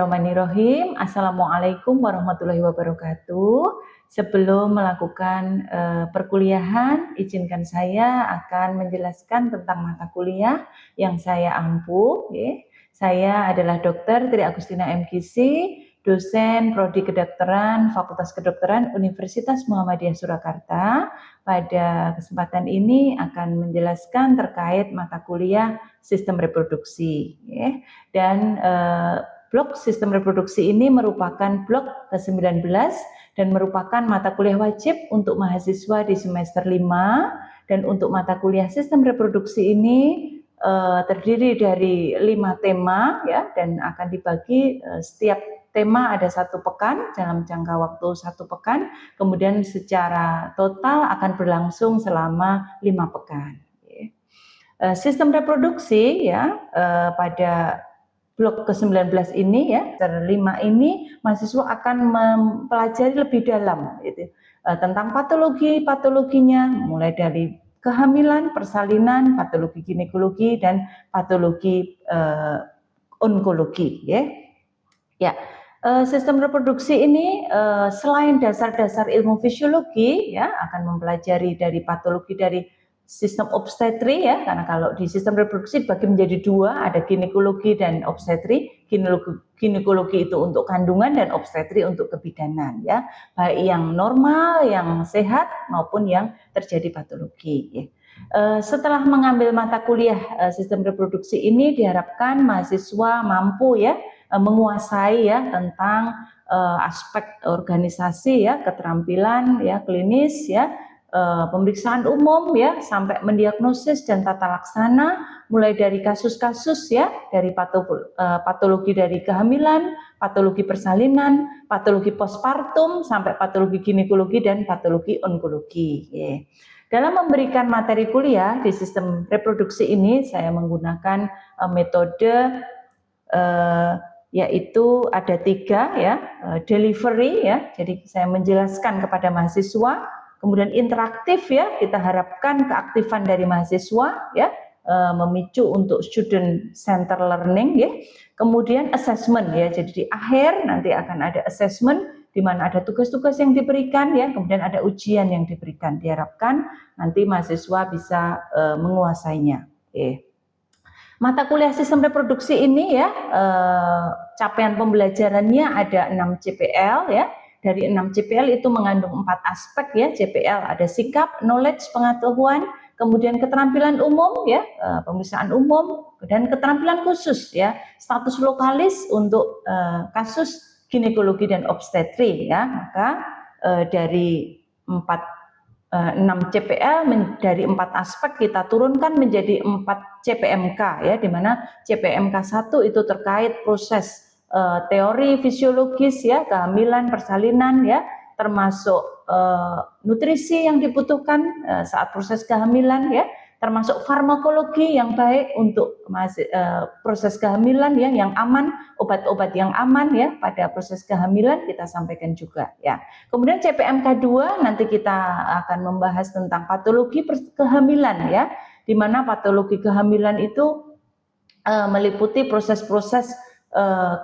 Bismillahirrahmanirrahim. Assalamualaikum warahmatullahi wabarakatuh. Sebelum melakukan perkuliahan, izinkan saya akan menjelaskan tentang mata kuliah yang saya ampu. Ya. Saya adalah Dr. Tri Agustina MGC, dosen Prodi Kedokteran Fakultas Kedokteran Universitas Muhammadiyah Surakarta. Pada kesempatan ini akan menjelaskan terkait mata kuliah sistem reproduksi. Ya. Dan blok sistem reproduksi ini merupakan blok ke-19 dan merupakan mata kuliah wajib untuk mahasiswa di semester 5. Dan untuk mata kuliah sistem reproduksi ini terdiri dari 5 tema ya, dan akan dibagi setiap tema ada 1 pekan dalam jangka waktu 1 pekan, kemudian secara total akan berlangsung selama 5 pekan. Sistem reproduksi ya pada blok ke-19 ini ya, terlima ini mahasiswa akan mempelajari lebih dalam gitu, tentang patologinya, mulai dari kehamilan, persalinan, patologi ginekologi dan patologi onkologi ya. Ya. Sistem reproduksi ini selain dasar-dasar ilmu fisiologi ya, akan mempelajari dari patologi dari sistem obstetri ya, karena kalau di sistem reproduksi dibagi menjadi 2, ada ginekologi dan obstetri. Ginekologi itu untuk kandungan dan obstetri untuk kebidanan ya, baik yang normal, yang sehat maupun yang terjadi patologi ya. Setelah mengambil mata kuliah sistem reproduksi ini diharapkan mahasiswa mampu ya menguasai ya tentang aspek organisasi ya, keterampilan ya, klinis ya, pemeriksaan umum ya, sampai mendiagnosis dan tata laksana, mulai dari kasus-kasus ya, dari patologi dari kehamilan, patologi persalinan, patologi postpartum, sampai patologi ginekologi dan patologi onkologi. Ya. Dalam memberikan materi kuliah di sistem reproduksi ini, saya menggunakan metode yaitu ada 3 ya, delivery ya, jadi saya menjelaskan kepada mahasiswa, kemudian interaktif ya, kita harapkan keaktifan dari mahasiswa ya, memicu untuk student center learning ya, kemudian assessment ya, jadi di akhir nanti akan ada assessment di mana ada tugas-tugas yang diberikan ya, kemudian ada ujian yang diberikan, diharapkan nanti mahasiswa bisa menguasainya. Mata kuliah sistem reproduksi ini ya, capaian pembelajarannya ada 6 CPL ya. Dari 6 CPL itu mengandung 4 aspek ya. CPL ada sikap, knowledge, pengetahuan, kemudian keterampilan umum ya, pemeriksaan umum, dan keterampilan khusus ya, status lokalis untuk kasus ginekologi dan obstetri ya. Maka dari 6 CPL dari 4 aspek kita turunkan menjadi 4 CPMK ya, di mana CPMK 1 itu terkait proses teori fisiologis ya, kehamilan, persalinan ya, termasuk nutrisi yang dibutuhkan saat proses kehamilan ya, termasuk farmakologi yang baik untuk proses kehamilan ya, yang aman, obat-obat yang aman ya pada proses kehamilan kita sampaikan juga ya. Kemudian CPMK 2 nanti kita akan membahas tentang patologi kehamilan ya, di mana patologi kehamilan itu meliputi proses-proses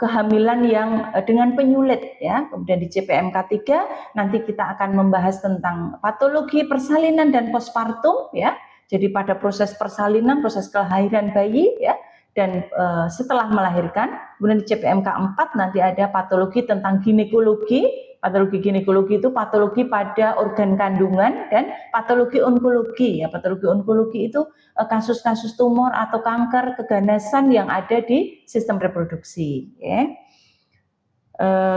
kehamilan yang dengan penyulit ya. Kemudian di CPMK 3 nanti kita akan membahas tentang patologi persalinan dan postpartum ya. Jadi pada proses persalinan, proses kelahiran bayi ya, dan setelah melahirkan. Kemudian di CPMK 4 nanti ada patologi tentang ginekologi. Patologi ginekologi itu patologi pada organ kandungan, dan patologi onkologi ya. Patologi onkologi itu kasus-kasus tumor atau kanker keganasan yang ada di sistem reproduksi ya.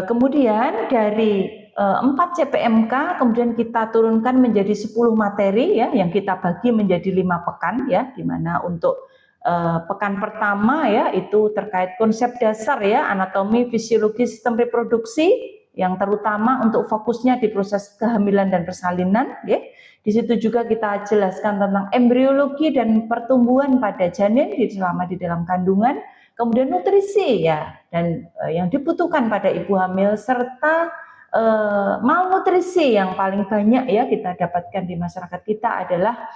Kemudian dari 4 CPMK kemudian kita turunkan menjadi 10 materi ya, yang kita bagi menjadi 5 pekan ya, di mana untuk pekan pertama ya itu terkait konsep dasar ya, anatomi fisiologi sistem reproduksi, yang terutama untuk fokusnya di proses kehamilan dan persalinan ya. Di situ juga kita jelaskan tentang embriologi dan pertumbuhan pada janin selama di dalam kandungan, kemudian nutrisi ya, dan yang dibutuhkan pada ibu hamil, serta malnutrisi yang paling banyak ya kita dapatkan di masyarakat kita adalah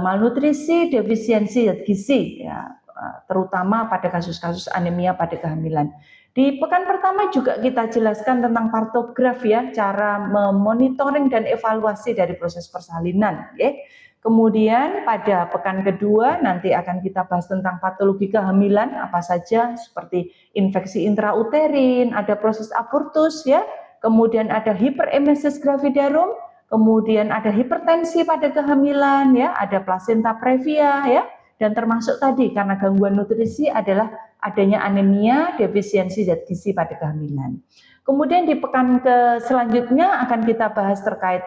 malnutrisi, defisiensi gizi ya, terutama pada kasus-kasus anemia pada kehamilan. Di pekan pertama juga kita jelaskan tentang partograf ya, cara memonitoring dan evaluasi dari proses persalinan. Ya. Kemudian pada pekan kedua nanti akan kita bahas tentang patologi kehamilan apa saja seperti infeksi intrauterin, ada proses abortus ya, kemudian ada hiperemesis gravidarum, kemudian ada hipertensi pada kehamilan ya, ada plasenta previa ya, dan termasuk tadi karena gangguan nutrisi adalah adanya anemia, defisiensi zat gizi pada kehamilan. Kemudian di pekan selanjutnya akan kita bahas terkait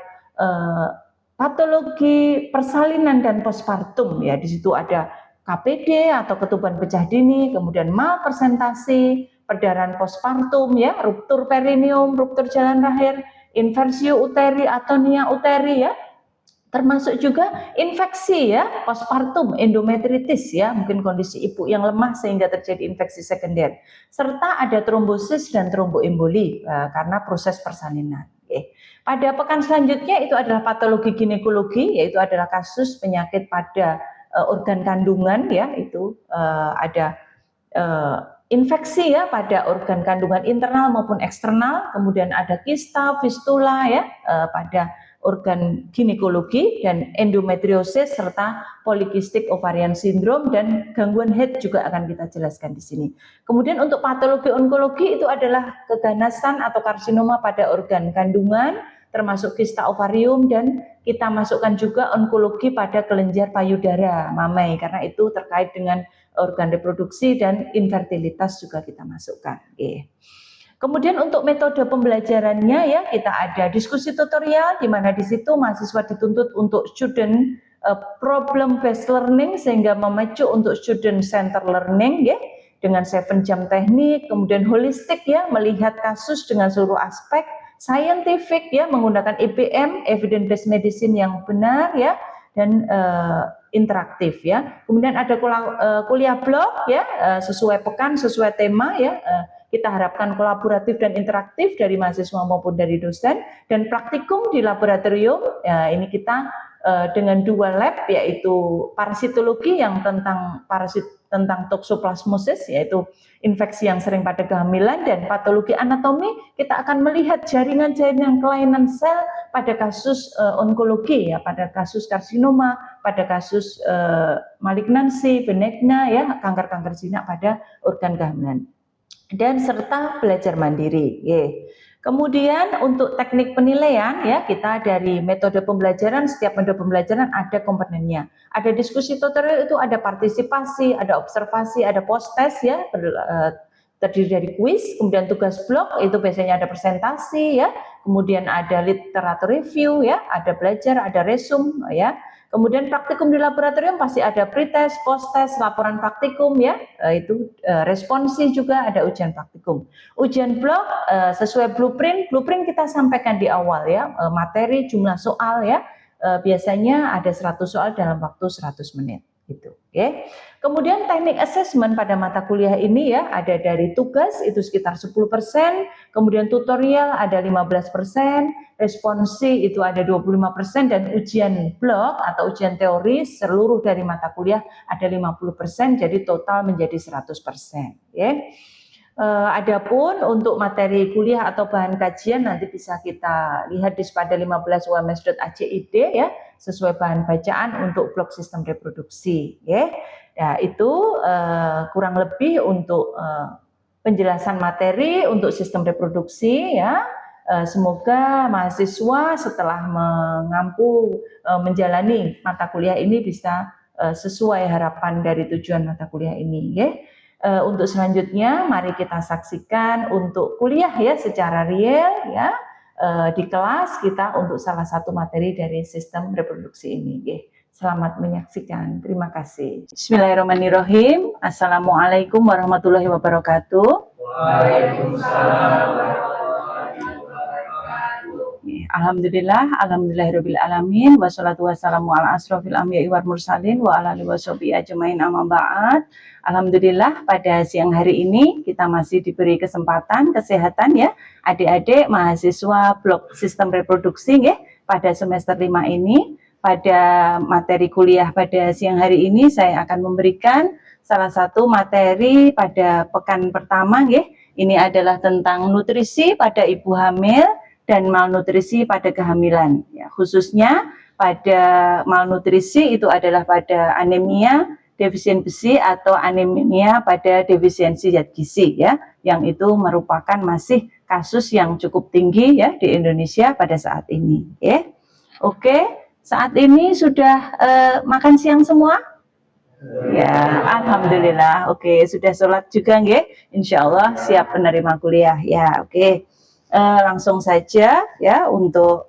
patologi persalinan dan postpartum ya. Di situ ada KPD atau ketuban pecah dini, kemudian malpresentasi, perdarahan postpartum ya, ruptur perineum, ruptur jalan rahim, inversio uteri, atonia uteri ya. Termasuk juga infeksi ya, postpartum, endometritis ya, mungkin kondisi ibu yang lemah sehingga terjadi infeksi sekunder. Serta ada trombosis dan tromboemboli karena proses persalinan. Oke. Pada pekan selanjutnya itu adalah patologi ginekologi, yaitu adalah kasus penyakit pada organ kandungan ya, itu ada infeksi ya pada organ kandungan internal maupun eksternal, kemudian ada kista, fistula ya pada organ ginekologi dan endometriosis serta polikistik ovarian syndrome dan gangguan head juga akan kita jelaskan di sini. Kemudian untuk patologi onkologi itu adalah keganasan atau karsinoma pada organ kandungan termasuk kista ovarium dan kita masukkan juga onkologi pada kelenjar payudara mamai karena itu terkait dengan organ reproduksi dan infertilitas juga kita masukkan. Oke. Kemudian untuk metode pembelajarannya ya kita ada diskusi tutorial di mana di situ mahasiswa dituntut untuk student problem based learning sehingga memacu untuk student center learning ya dengan 7 jam teknik, kemudian holistik ya melihat kasus dengan seluruh aspek, scientific ya menggunakan EBM evidence based medicine yang benar ya dan interaktif ya. Kemudian ada kuliah blog ya sesuai pekan, sesuai tema ya. Kita harapkan kolaboratif dan interaktif dari mahasiswa maupun dari dosen dan praktikum di laboratorium. Ya, ini kita dengan 2 lab yaitu parasitologi yang tentang toxoplasmosis yaitu infeksi yang sering pada kehamilan dan patologi anatomi kita akan melihat jaringan-jaringan kelainan sel pada kasus onkologi ya pada kasus karsinoma, pada kasus malignansi, benigna ya kanker-kanker jinak pada organ kehamilan. Dan serta belajar mandiri. Kemudian untuk teknik penilaian ya kita dari metode pembelajaran setiap metode pembelajaran ada komponennya. Ada diskusi tutorial itu ada partisipasi, ada observasi, ada post test ya terdiri dari kuis, kemudian tugas blok itu biasanya ada presentasi ya, kemudian ada literatur review ya, ada belajar, ada resume ya. Kemudian praktikum di laboratorium pasti ada pretest, post-test, laporan praktikum ya, itu responsi juga ada ujian praktikum. Ujian blok sesuai blueprint kita sampaikan di awal ya, materi, jumlah soal ya, biasanya ada 100 soal dalam waktu 100 menit. Gitu, okay. Kemudian teknik assessment pada mata kuliah ini ya ada dari tugas itu sekitar 10%, kemudian tutorial ada 15%, responsi itu ada 25% dan ujian blok atau ujian teori seluruh dari mata kuliah ada 50%, jadi total menjadi 100%. Okay. Adapun untuk materi kuliah atau bahan kajian nanti bisa kita lihat di pada 15 wms.acid ya sesuai bahan bacaan untuk blok sistem reproduksi ya. Nah, itu kurang lebih untuk penjelasan materi untuk sistem reproduksi ya. Semoga mahasiswa setelah menjalani mata kuliah ini bisa sesuai harapan dari tujuan mata kuliah ini ya. Untuk selanjutnya mari kita saksikan untuk kuliah ya secara real ya di kelas kita untuk salah satu materi dari sistem reproduksi ini. Selamat menyaksikan. Terima kasih. Bismillahirrahmanirrahim. Assalamualaikum warahmatullahi wabarakatuh. Waalaikumsalam. Alhamdulillahirabbil alamin wassalatu wassalamu ala asrofil anbiya'i wal mursalin wa ala alihi washabihi ajmain amma ba'd. Alhamdulillah pada siang hari ini kita masih diberi kesempatan kesehatan ya adik-adik mahasiswa blok sistem reproduksi ya pada semester 5 ini. Pada materi kuliah pada siang hari ini saya akan memberikan salah satu materi pada pekan pertama ya. Ini adalah tentang nutrisi pada ibu hamil dan malnutrisi pada kehamilan. Ya, khususnya pada malnutrisi itu adalah pada anemia, defisien besi atau anemia pada defisiensi zat gizi ya, yang itu merupakan masih kasus yang cukup tinggi ya di Indonesia pada saat ini. Ya. Oke, saat ini sudah makan siang semua? Ya, alhamdulillah. Oke, sudah sholat juga nggih? Insya Allah siap penerima kuliah. Ya, oke. Langsung saja ya untuk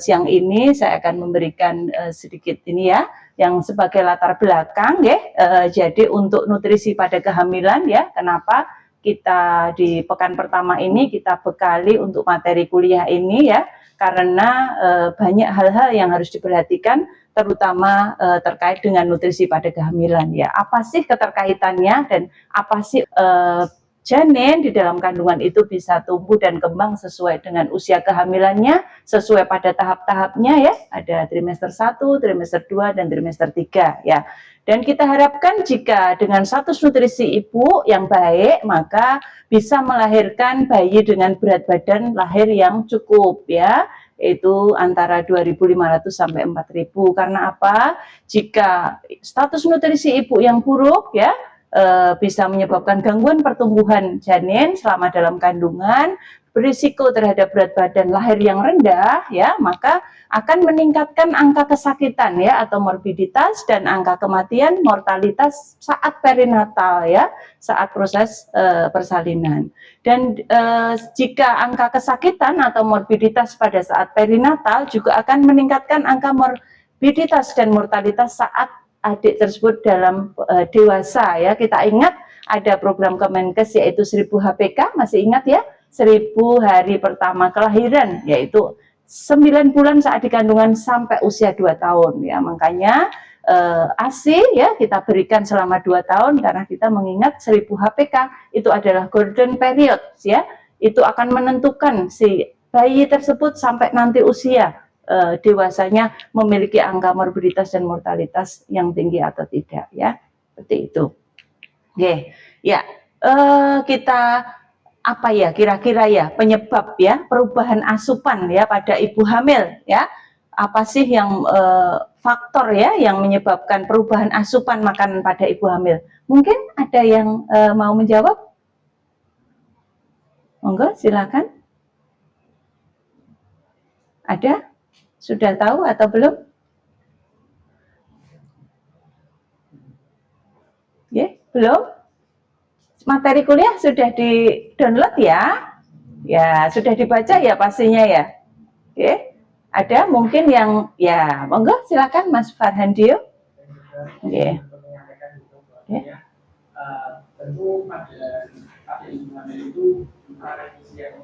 siang ini saya akan memberikan sedikit ini ya, yang sebagai latar belakang ya. Jadi untuk nutrisi pada kehamilan ya, kenapa kita di pekan pertama ini kita bekali untuk materi kuliah ini ya, karena banyak hal-hal yang harus diperhatikan terutama terkait dengan nutrisi pada kehamilan ya. Apa sih keterkaitannya dan apa sih janin di dalam kandungan itu bisa tumbuh dan kembang sesuai dengan usia kehamilannya, sesuai pada tahap-tahapnya ya. Ada trimester 1, trimester 2 dan trimester 3 ya. Dan kita harapkan jika dengan status nutrisi ibu yang baik, maka bisa melahirkan bayi dengan berat badan lahir yang cukup ya, itu antara 2.500 sampai 4.000. Karena apa? Jika status nutrisi ibu yang buruk ya, bisa menyebabkan gangguan pertumbuhan janin selama dalam kandungan, berisiko terhadap berat badan lahir yang rendah ya, maka akan meningkatkan angka kesakitan ya atau morbiditas dan angka kematian mortalitas saat perinatal ya, saat proses persalinan. Dan jika angka kesakitan atau morbiditas pada saat perinatal juga akan meningkatkan angka morbiditas dan mortalitas saat adik tersebut dalam dewasa ya. Kita ingat ada program Kemenkes yaitu 1000 HPK, masih ingat ya? 1000 hari pertama kelahiran, yaitu 9 bulan saat di kandungan sampai usia 2 tahun ya. Makanya ASI ya kita berikan selama 2 tahun karena kita mengingat 1000 HPK itu adalah golden period ya. Itu akan menentukan si bayi tersebut sampai nanti usia dewasanya memiliki angka morbiditas dan mortalitas yang tinggi atau tidak ya. Seperti itu. Oke, ya kita apa ya kira-kira ya penyebab ya perubahan asupan ya pada ibu hamil ya, apa sih yang faktor ya yang menyebabkan perubahan asupan makanan pada ibu hamil? Mungkin ada yang mau menjawab? Monggo silakan. Ada? Sudah tahu atau belum? Ya, belum? Materi kuliah sudah di-download ya? Ya, sudah dibaca ya pastinya ya? Oke. Ada mungkin yang ya, monggo silakan Mas Farhandio. Oke. Tentu pada ibu hamil itu revisi yang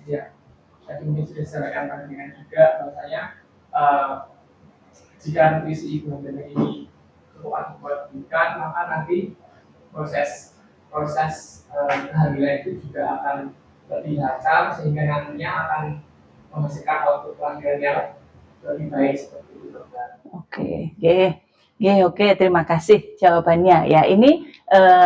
ya. Jadi mungkin sudah disampaikan dengan juga bahwasanya jika nutrisi ibu hamil ini cukup akurat bukan, maka nanti proses kehamilan itu juga akan lebih lancar sehingga nantinya akan menghasilkan output kelahiran yang lebih baik seperti itu. Oke, terima kasih jawabannya. Ya, ini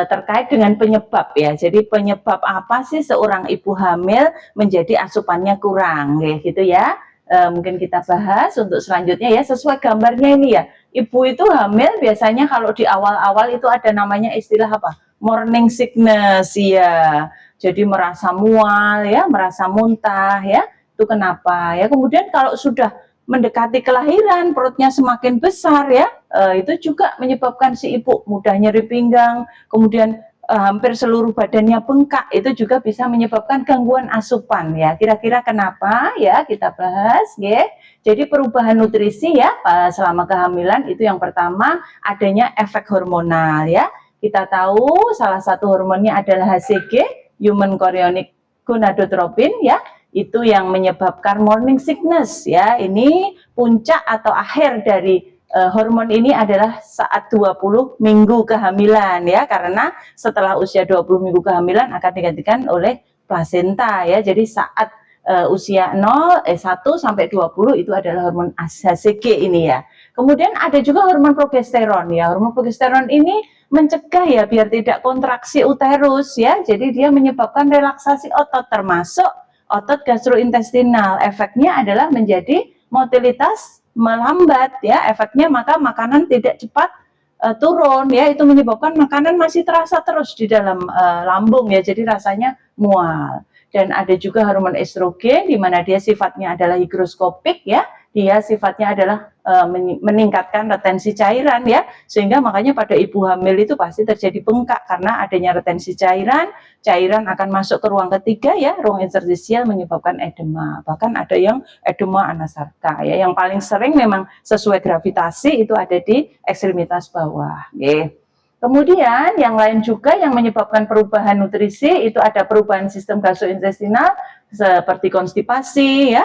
terkait dengan penyebab ya. Jadi penyebab apa sih seorang ibu hamil menjadi asupannya kurang, gitu ya. Mungkin kita bahas untuk selanjutnya ya, sesuai gambarnya ini ya. Ibu itu hamil biasanya kalau di awal-awal itu ada namanya istilah apa? Morning sickness ya. Jadi merasa mual ya, merasa muntah ya. Itu kenapa ya? Kemudian kalau sudah mendekati kelahiran, perutnya semakin besar ya, itu juga menyebabkan si ibu mudah nyeri pinggang, kemudian hampir seluruh badannya bengkak, itu juga bisa menyebabkan gangguan asupan ya. Kira-kira kenapa ya, kita bahas ya. Jadi perubahan nutrisi ya selama kehamilan itu yang pertama adanya efek hormonal ya. Kita tahu salah satu hormonnya adalah HCG, human chorionic gonadotropin ya. Itu yang menyebabkan morning sickness ya. Ini puncak atau akhir dari hormon ini adalah saat 20 minggu kehamilan ya, karena setelah usia 20 minggu kehamilan akan digantikan oleh plasenta ya. Jadi saat usia 1 sampai 20 itu adalah hormon HCG ini ya. Kemudian ada juga hormon progesteron ya. Hormon progesteron ini mencegah ya biar tidak kontraksi uterus ya. Jadi dia menyebabkan relaksasi otot termasuk otot gastrointestinal. Efeknya adalah menjadi motilitas melambat ya. Efeknya maka makanan tidak cepat turun ya, itu menyebabkan makanan masih terasa terus di dalam lambung ya, jadi rasanya mual. Dan ada juga hormon estrogen di mana dia sifatnya adalah higroskopik ya, dia sifatnya adalah meningkatkan retensi cairan ya, sehingga makanya pada ibu hamil itu pasti terjadi bengkak karena adanya retensi cairan. Cairan akan masuk ke ruang ketiga ya, ruang interstisial, menyebabkan edema. Bahkan ada yang edema anasarka ya, yang paling sering memang sesuai gravitasi itu ada di ekstremitas bawah. Okay. Kemudian yang lain juga yang menyebabkan perubahan nutrisi itu ada perubahan sistem gastrointestinal seperti konstipasi ya,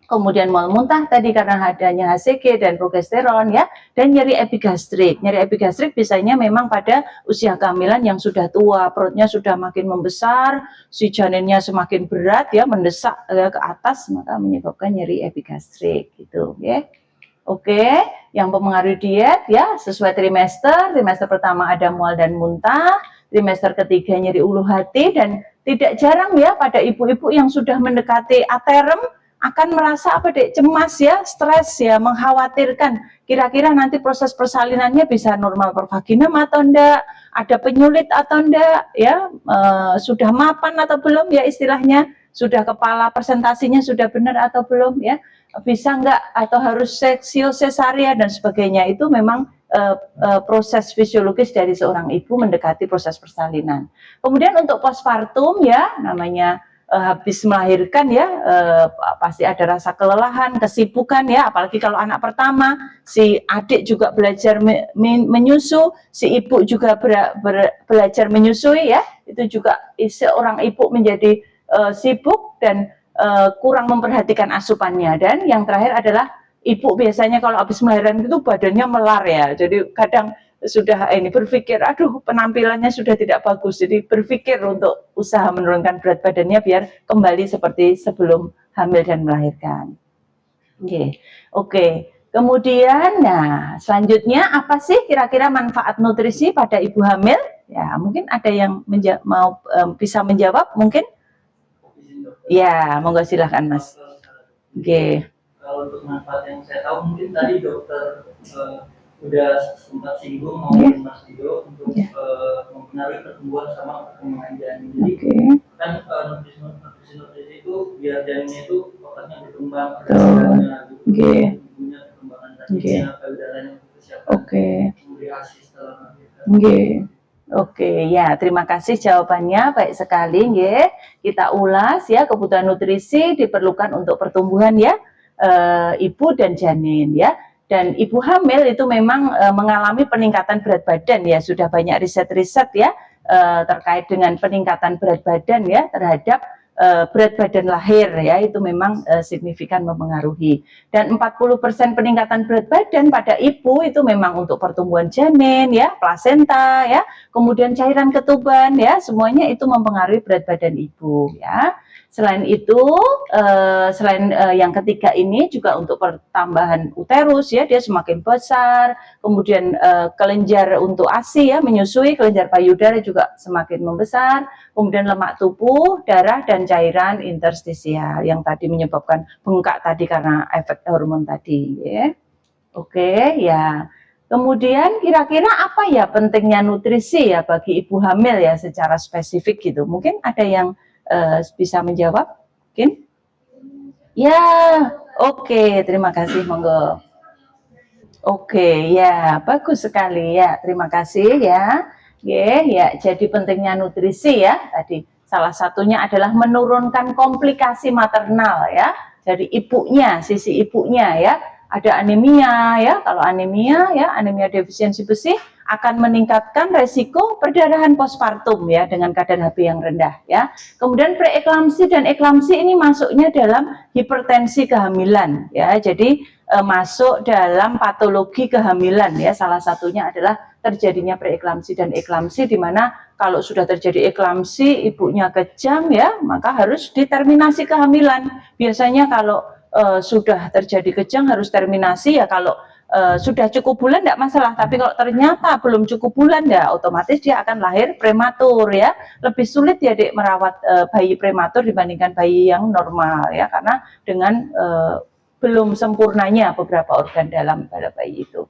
kemudian mual muntah tadi karena adanya HCG dan progesteron ya, dan nyeri epigastrik. Nyeri epigastrik biasanya memang pada usia kehamilan yang sudah tua, perutnya sudah makin membesar, si janinnya semakin berat ya, mendesak ke atas, maka menyebabkan nyeri epigastrik gitu ya. Oke, yang mempengaruhi diet ya sesuai trimester. Trimester pertama ada mual dan muntah, trimester ketiga nyeri ulu hati, dan tidak jarang ya pada ibu-ibu yang sudah mendekati aterem akan merasa cemas ya, stres ya, mengkhawatirkan kira-kira nanti proses persalinannya bisa normal per vaginum atau enggak, ada penyulit atau enggak ya, sudah mapan atau belum ya istilahnya, sudah kepala presentasinya sudah benar atau belum ya, bisa enggak atau harus seksio sesaria dan sebagainya. Itu memang proses fisiologis dari seorang ibu mendekati proses persalinan. Kemudian untuk postpartum ya, namanya habis melahirkan ya, pasti ada rasa kelelahan, kesibukan ya, apalagi kalau anak pertama, si adik juga belajar menyusu, si ibu juga belajar menyusui ya, itu juga seorang ibu menjadi sibuk dan kurang memperhatikan asupannya. Dan yang terakhir adalah ibu biasanya kalau habis melahirkan itu badannya melar ya, jadi kadang sudah ini berpikir, aduh penampilannya sudah tidak bagus, jadi berpikir untuk usaha menurunkan berat badannya biar kembali seperti sebelum hamil dan melahirkan. Oke. Kemudian, nah selanjutnya apa sih kira-kira manfaat nutrisi pada ibu hamil? Ya mungkin ada yang mau bisa menjawab mungkin? Ya, monggo silahkan Mas. Oke. Kalau untuk manfaat yang saya tahu mungkin tadi dokter udah sempat singgung maupun Mas Dido untuk mempengaruhi pertumbuhan sama perkembangan janin. Jadi kan nutrisi itu biar janinnya itu otaknya berkembang, ibunya perkembangan tadinya, payudaranya persiapan memberi ASI setelah melahirkan. Oke, ya terima kasih jawabannya, baik sekali. Kita ulas ya, kebutuhan nutrisi diperlukan untuk pertumbuhan ya, ibu dan janin ya. Dan ibu hamil itu memang mengalami peningkatan berat badan ya, sudah banyak riset-riset ya terkait dengan peningkatan berat badan ya terhadap berat badan lahir ya, itu memang signifikan mempengaruhi. Dan 40% peningkatan berat badan pada ibu itu memang untuk pertumbuhan janin ya, plasenta ya, kemudian cairan ketuban ya, semuanya itu mempengaruhi berat badan ibu ya. Selain itu, selain yang ketiga ini juga untuk pertambahan uterus ya, dia semakin besar, kemudian kelenjar untuk ASI ya, menyusui, kelenjar payudara juga semakin membesar, kemudian lemak tubuh, darah, dan cairan interstisial yang tadi menyebabkan bengkak tadi karena efek hormon tadi ya. Oke ya. Kemudian kira-kira apa ya pentingnya nutrisi ya bagi ibu hamil ya secara spesifik gitu. Mungkin ada yang bisa menjawab? Mungkin? Ya, oke, terima kasih, monggo. Oke, ya, bagus sekali ya, terima kasih ya. Ya, jadi pentingnya nutrisi ya, tadi salah satunya adalah menurunkan komplikasi maternal ya, dari ibunya, sisi ibunya ya. Ada anemia ya, kalau anemia ya, anemia defisiensi besi akan meningkatkan resiko perdarahan postpartum ya dengan kadar HB yang rendah ya. Kemudian preeklamsi dan eklamsi ini masuknya dalam hipertensi kehamilan ya. Jadi masuk dalam patologi kehamilan ya. Salah satunya adalah terjadinya preeklamsi dan eklamsi, di mana kalau sudah terjadi eklamsi ibunya kejang ya, maka harus diterminasi kehamilan. Biasanya kalau sudah terjadi kejang harus terminasi ya, kalau sudah cukup bulan tidak masalah, tapi kalau ternyata belum cukup bulan ya otomatis dia akan lahir prematur ya. Lebih sulit ya Dek merawat bayi prematur dibandingkan bayi yang normal ya, karena dengan belum sempurnanya beberapa organ dalam pada bayi itu.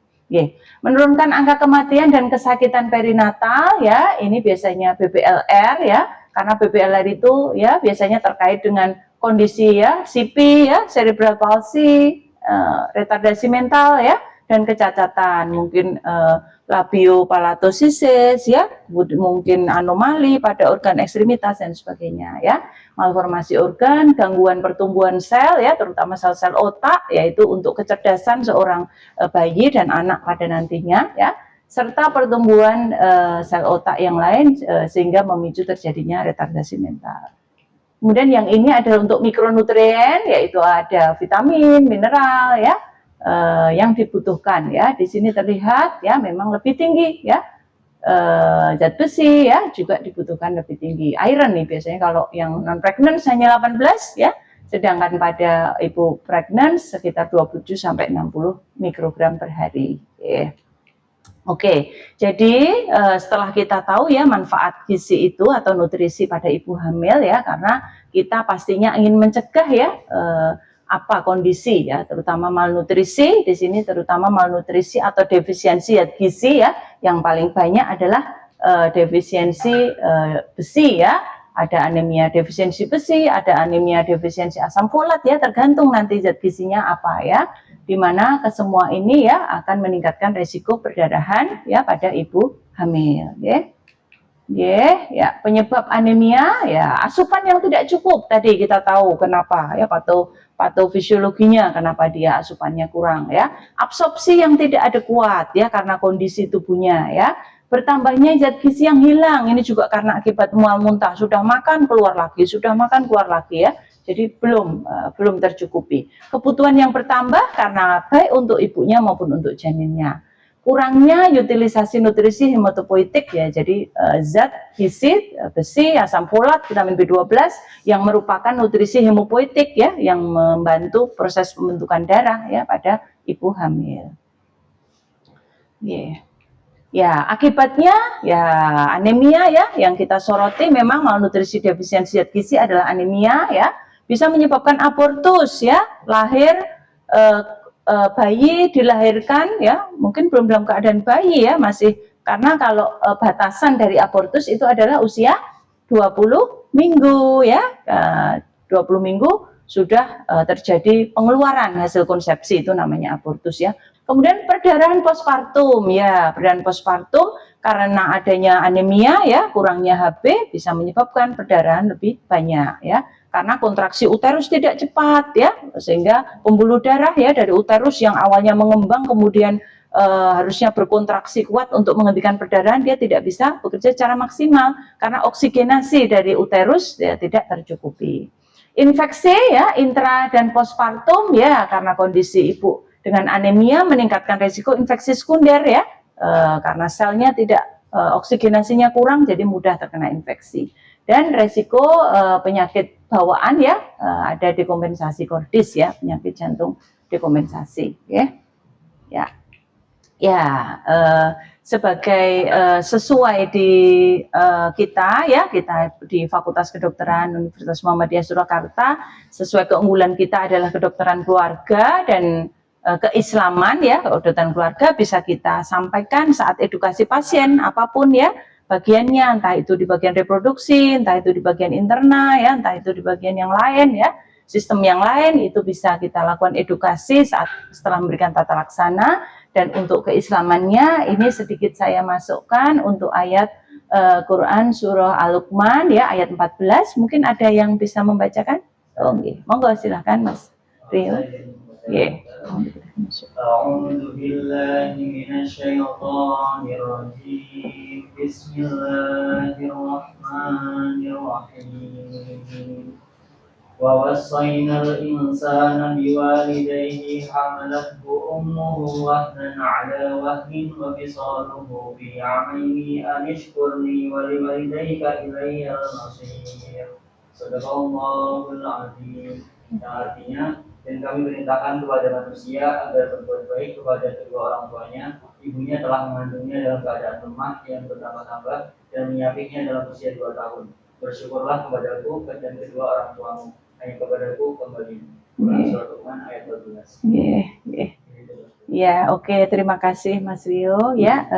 Menurunkan angka kematian dan kesakitan perinatal ya, ini biasanya BBLR ya, karena BBLR itu ya biasanya terkait dengan kondisi ya CP ya, cerebral palsy, retardasi mental ya, dan kecacatan, mungkin labiopalatosisis ya, mungkin anomali pada organ ekstremitas dan sebagainya ya, malformasi organ, gangguan pertumbuhan sel ya, terutama sel-sel otak, yaitu untuk kecerdasan seorang bayi dan anak pada nantinya ya, serta pertumbuhan sel otak yang lain sehingga memicu terjadinya retardasi mental. Kemudian yang ini adalah untuk mikronutrien, yaitu ada vitamin, mineral ya, yang dibutuhkan ya. Di sini terlihat ya memang lebih tinggi ya, zat besi ya juga dibutuhkan lebih tinggi. Iron nih biasanya kalau yang non pregnant hanya 18 ya, sedangkan pada ibu pregnant sekitar 27 sampai 60 mikrogram per hari. Oke, jadi setelah kita tahu ya manfaat gizi itu atau nutrisi pada ibu hamil ya, karena kita pastinya ingin mencegah ya apa kondisi ya, terutama malnutrisi. Di sini terutama malnutrisi atau defisiensi zat gizi ya, yang paling banyak adalah defisiensi besi ya. Ada anemia defisiensi besi, ada anemia defisiensi asam folat ya, tergantung nanti zat gizinya apa ya. Di mana kesemua ini ya akan meningkatkan resiko perdarahan ya pada ibu hamil ya. Ya, penyebab anemia ya asupan yang tidak cukup. Tadi kita tahu kenapa ya, patofisiologinya kenapa dia asupannya kurang ya. Absorpsi yang tidak adekuat ya karena kondisi tubuhnya ya. Bertambahnya zat gizi yang hilang, ini juga karena akibat mual muntah, sudah makan keluar lagi, sudah makan keluar lagi ya. Jadi belum tercukupi. Kebutuhan yang bertambah karena baik untuk ibunya maupun untuk janinnya. Kurangnya utilisasi nutrisi hematopoietik ya, jadi zat gizi, besi, asam folat, vitamin B12 yang merupakan nutrisi hemopoietik ya, yang membantu proses pembentukan darah ya pada ibu hamil. Ya, akibatnya ya anemia ya, yang kita soroti memang malnutrisi defisiensi zat gizi adalah anemia ya, bisa menyebabkan abortus ya, lahir bayi dilahirkan ya, mungkin belum dalam keadaan bayi ya, masih, karena kalau batasan dari abortus itu adalah usia 20 minggu ya, 20 minggu sudah terjadi pengeluaran hasil konsepsi, itu namanya abortus ya. Kemudian perdarahan postpartum ya, perdarahan postpartum karena adanya anemia ya, kurangnya HB bisa menyebabkan perdarahan lebih banyak ya, karena kontraksi uterus tidak cepat ya, sehingga pembuluh darah ya dari uterus yang awalnya mengembang kemudian harusnya berkontraksi kuat untuk menghentikan perdarahan, dia tidak bisa bekerja secara maksimal karena oksigenasi dari uterus ya tidak tercukupi. Infeksi ya intra dan postpartum ya, karena kondisi ibu dengan anemia meningkatkan risiko infeksi sekunder ya, karena selnya tidak oksigenasinya kurang, jadi mudah terkena infeksi. Dan resiko penyakit bawaan ya, ada dekompensasi kordis ya, penyakit jantung dekompensasi ya. Sebagai sesuai di kita di Fakultas Kedokteran Universitas Muhammadiyah Surakarta, sesuai keunggulan kita adalah kedokteran keluarga dan keislaman ya. Kedokteran keluarga bisa kita sampaikan saat edukasi pasien apapun ya bagiannya, entah itu di bagian reproduksi, entah itu di bagian interna ya, entah itu di bagian yang lain ya, sistem yang lain, itu bisa kita lakukan edukasi setelah memberikan tata laksana. Dan untuk keislamannya ini sedikit saya masukkan untuk ayat Quran surah Al-Luqman ya, ayat 14. Mungkin ada yang bisa membacakan? Monggo silahkan Mas Rio. A'udzu billahi minasyaitonir rajim. Bismillahirrahmanirrahim. Wa wasainal insana biwalidayhi hamalathu ummuhu wahnan 'ala wahnin wa fisaluhu fi 'amaini an ishkurni wa liwalidayka ilayyal masir. Sadaqallahul 'azim. Artinya, dan kami perintahkan kepada manusia agar berbuat baik kepada kedua orang tuanya. Ibunya telah mengandungnya dalam keadaan lemah yang bertambah-tambah dan menyapinya dalam usia 2 tahun. Bersyukurlah kepadaku dan kedua orang tuamu, hanya kepadaku kembali. Surat Luqman ayat 12. Ya, oke, terima kasih Mas Rio. Ya,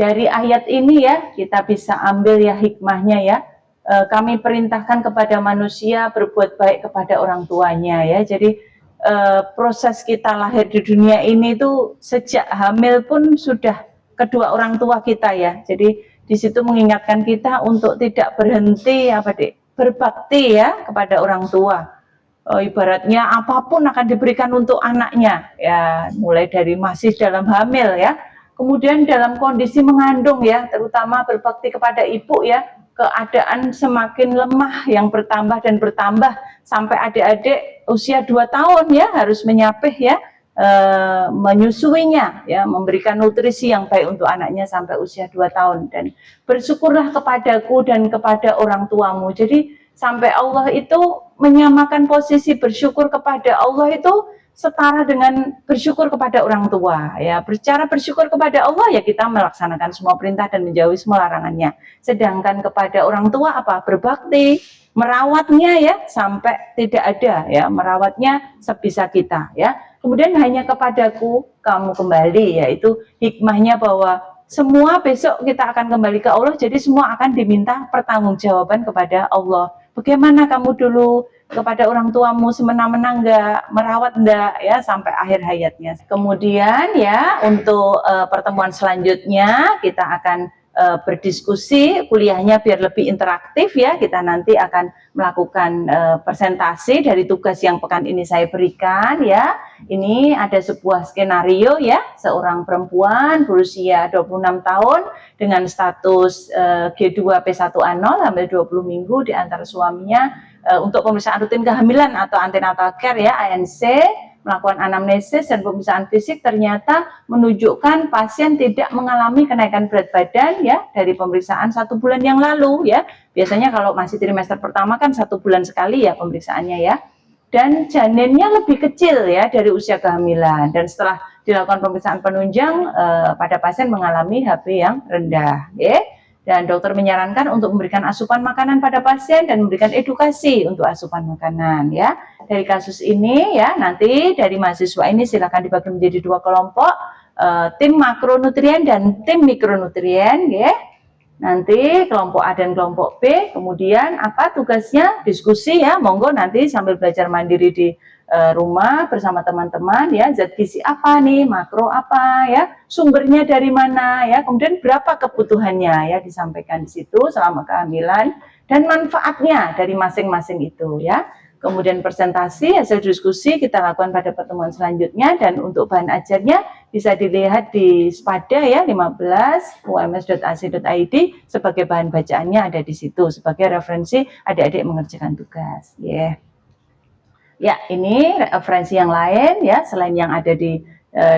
dari ayat ini ya kita bisa ambil ya hikmahnya ya. Kami perintahkan kepada manusia berbuat baik kepada orang tuanya ya. Jadi proses kita lahir di dunia ini tuh sejak hamil pun sudah kedua orang tua kita ya. Jadi di situ mengingatkan kita untuk tidak berhenti berbakti ya kepada orang tua. Ibaratnya apapun akan diberikan untuk anaknya ya, mulai dari masih dalam hamil ya, kemudian dalam kondisi mengandung ya, terutama berbakti kepada ibu ya, keadaan semakin lemah yang bertambah dan bertambah sampai adik-adik usia 2 tahun ya harus menyapih ya, menyusuinya ya, memberikan nutrisi yang baik untuk anaknya sampai usia 2 tahun. Dan bersyukurlah kepadaku dan kepada orang tuamu. Jadi sampai Allah itu menyamakan posisi bersyukur kepada Allah itu setara dengan bersyukur kepada orang tua ya. Bercara bersyukur kepada Allah ya kita melaksanakan semua perintah dan menjauhi semua larangannya. Sedangkan kepada orang tua apa? Berbakti, merawatnya ya sampai tidak ada ya, merawatnya sebisa kita ya. Kemudian hanya kepadaku kamu kembali, yaitu hikmahnya bahwa semua besok kita akan kembali ke Allah, jadi semua akan diminta pertanggungjawaban kepada Allah. Bagaimana kamu dulu kepada orang tuamu semena-mena enggak, merawat enggak ya sampai akhir hayatnya. Kemudian ya untuk pertemuan selanjutnya kita akan berdiskusi, kuliahnya biar lebih interaktif ya. Kita nanti akan melakukan presentasi dari tugas yang pekan ini saya berikan ya. Ini ada sebuah skenario ya, seorang perempuan berusia 26 tahun dengan status G2P1A0 hamil 20 minggu di antara suaminya untuk pemeriksaan rutin kehamilan atau antenatal care ya, ANC, melakukan anamnesis dan pemeriksaan fisik, ternyata menunjukkan pasien tidak mengalami kenaikan berat badan ya dari pemeriksaan 1 bulan yang lalu ya. Biasanya kalau masih trimester pertama kan 1 bulan sekali ya pemeriksaannya ya. Dan janinnya lebih kecil ya dari usia kehamilan, dan setelah dilakukan pemeriksaan penunjang pada pasien mengalami HB yang rendah ya. Dan dokter menyarankan untuk memberikan asupan makanan pada pasien dan memberikan edukasi untuk asupan makanan ya. Dari kasus ini ya, nanti dari mahasiswa ini silakan dibagi menjadi 2 kelompok, tim makronutrien dan tim mikronutrien ya. Nanti kelompok A dan kelompok B, kemudian apa tugasnya? Diskusi ya, monggo nanti sambil belajar mandiri di rumah bersama teman-teman ya, zat gizi apa nih, makro apa ya, sumbernya dari mana ya, kemudian berapa kebutuhannya ya, disampaikan di situ selama kehamilan dan manfaatnya dari masing-masing itu ya. Kemudian presentasi hasil diskusi kita lakukan pada pertemuan selanjutnya, dan untuk bahan ajarnya bisa dilihat di Spada ya 15 ums.ac.id sebagai bahan bacaannya, ada di situ sebagai referensi adik-adik mengerjakan tugas ya. Ya, ini referensi yang lain ya, selain yang ada di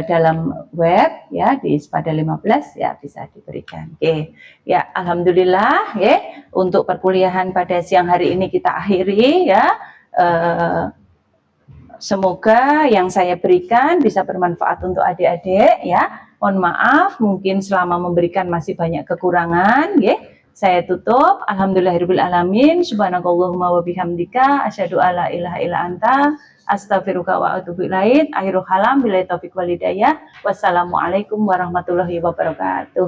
dalam web ya, di Spada 15 ya bisa diberikan. Oke. Ya, alhamdulillah ya, untuk perkuliahan pada siang hari ini kita akhiri ya. Semoga yang saya berikan bisa bermanfaat untuk adik-adik ya. Mohon maaf mungkin selama memberikan masih banyak kekurangan ya. Saya tutup. Alhamdulillahirabbil alamin. Subhanakallahumma wa bihamdika asyhadu alla ilaha illa anta astaghfiruka wa atubu ilaik. Akhirul kalam billahi taufiq wal hidayah. Wassalamualaikum warahmatullahi wabarakatuh.